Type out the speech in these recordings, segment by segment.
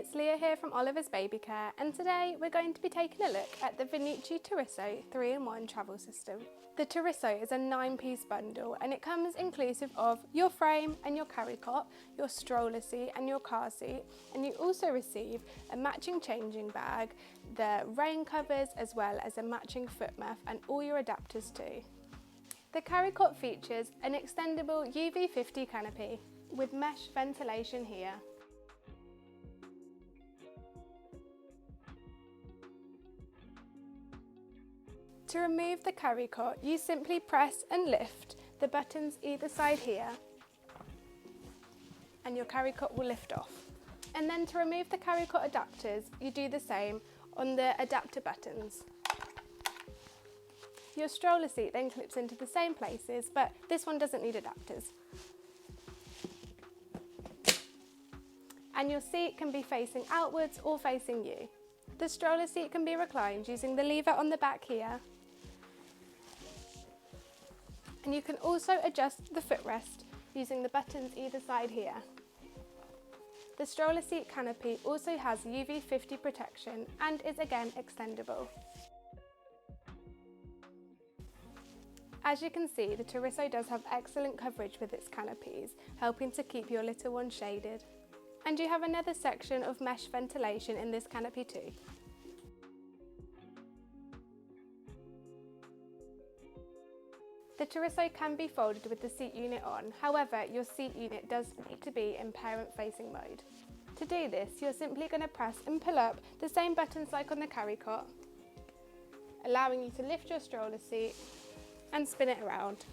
it's Leah here from Oliver's Baby Care, and today we're going to be taking a look at the Venicci Turisso 3-in-1 travel system. The Turisso is a 9-piece bundle and it comes inclusive of your frame and your Carrycot, your stroller seat and your car seat, and you also receive a matching changing bag, the rain covers as well as a matching foot muff and all your adapters too. The Carrycot features an extendable UV50 canopy with mesh ventilation here. To remove the Carrycot, you simply press and lift the buttons either side here and your Carrycot will lift off. And then to remove the Carrycot adapters, you do the same on the adapter buttons. Your stroller seat then clips into the same places, but this one doesn't need adapters. And your seat can be facing outwards or facing you. The stroller seat can be reclined using the lever on the back here. And you can also adjust the footrest using the buttons either side here. The stroller seat canopy also has UV50 protection and is again extendable. As you can see, the Turisso does have excellent coverage with its canopies, helping to keep your little one shaded. And you have another section of mesh ventilation in this canopy too. The Turisso can be folded with the seat unit on, however your seat unit does need to be in parent facing mode. To do this, you're simply going to press and pull up the same buttons like on the Carrycot, allowing you to lift your stroller seat and spin it around.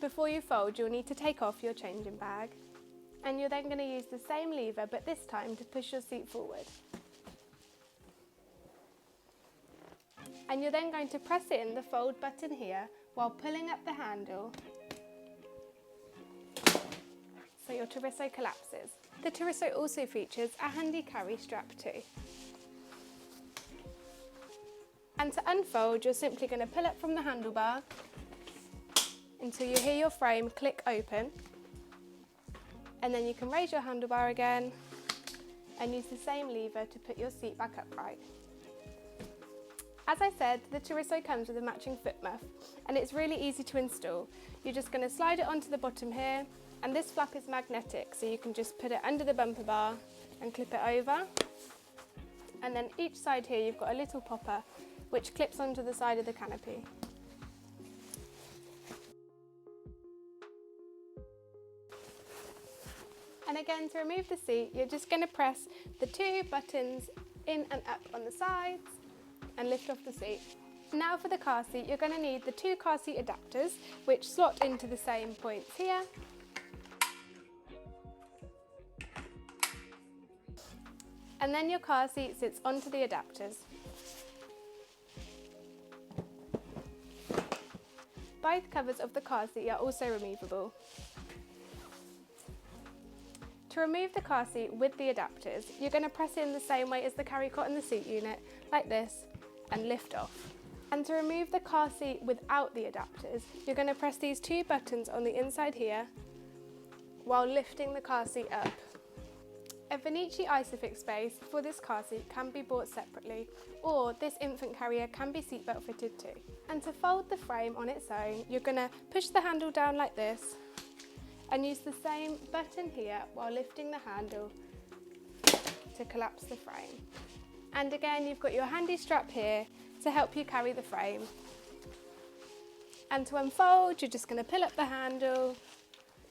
Before you fold, you'll need to take off your changing bag, and you're then going to use the same lever but this time to push your seat forward. And you're then going to press in the fold button here while pulling up the handle so your Turisso collapses. The Turisso also features a handy carry strap too. And to unfold, you're simply going to pull up from the handlebar until you hear your frame click open, and then you can raise your handlebar again and use the same lever to put your seat back upright. As I said, the Turisso comes with a matching foot muff and it's really easy to install. You're just going to slide it onto the bottom here, and this flap is magnetic, so you can just put it under the bumper bar and clip it over. And then each side here you've got a little popper which clips onto the side of the canopy. And again, to remove the seat, you're just going to press the 2 buttons in and up on the sides and lift off the seat. Now for the car seat, you're going to need the 2 car seat adapters which slot into the same points here. And then your car seat sits onto the adapters. Both covers of the car seat are also removable. To remove the car seat with the adapters, you're going to press in the same way as the Carrycot and the seat unit, like this, and lift off. And to remove the car seat without the adapters, you're going to press these 2 buttons on the inside here while lifting the car seat up. A Venicci Isofix base for this car seat can be bought separately, or this infant carrier can be seatbelt fitted too. And to fold the frame on its own, you're going to push the handle down like this and use the same button here while lifting the handle to collapse the frame. And again, you've got your handy strap here to help you carry the frame. And to unfold, you're just going to pull up the handle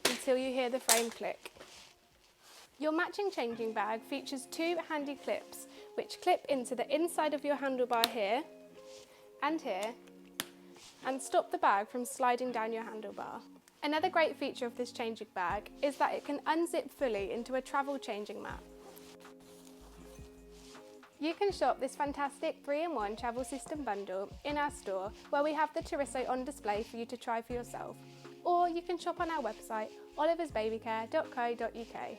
until you hear the frame click. Your matching changing bag features 2 handy clips which clip into the inside of your handlebar here and stop the bag from sliding down your handlebar. Another great feature of this changing bag is that it can unzip fully into a travel changing mat. You can shop this fantastic 3-in-1 travel system bundle in our store, where we have the Turisso on display for you to try for yourself. Or you can shop on our website, oliversbabycare.co.uk.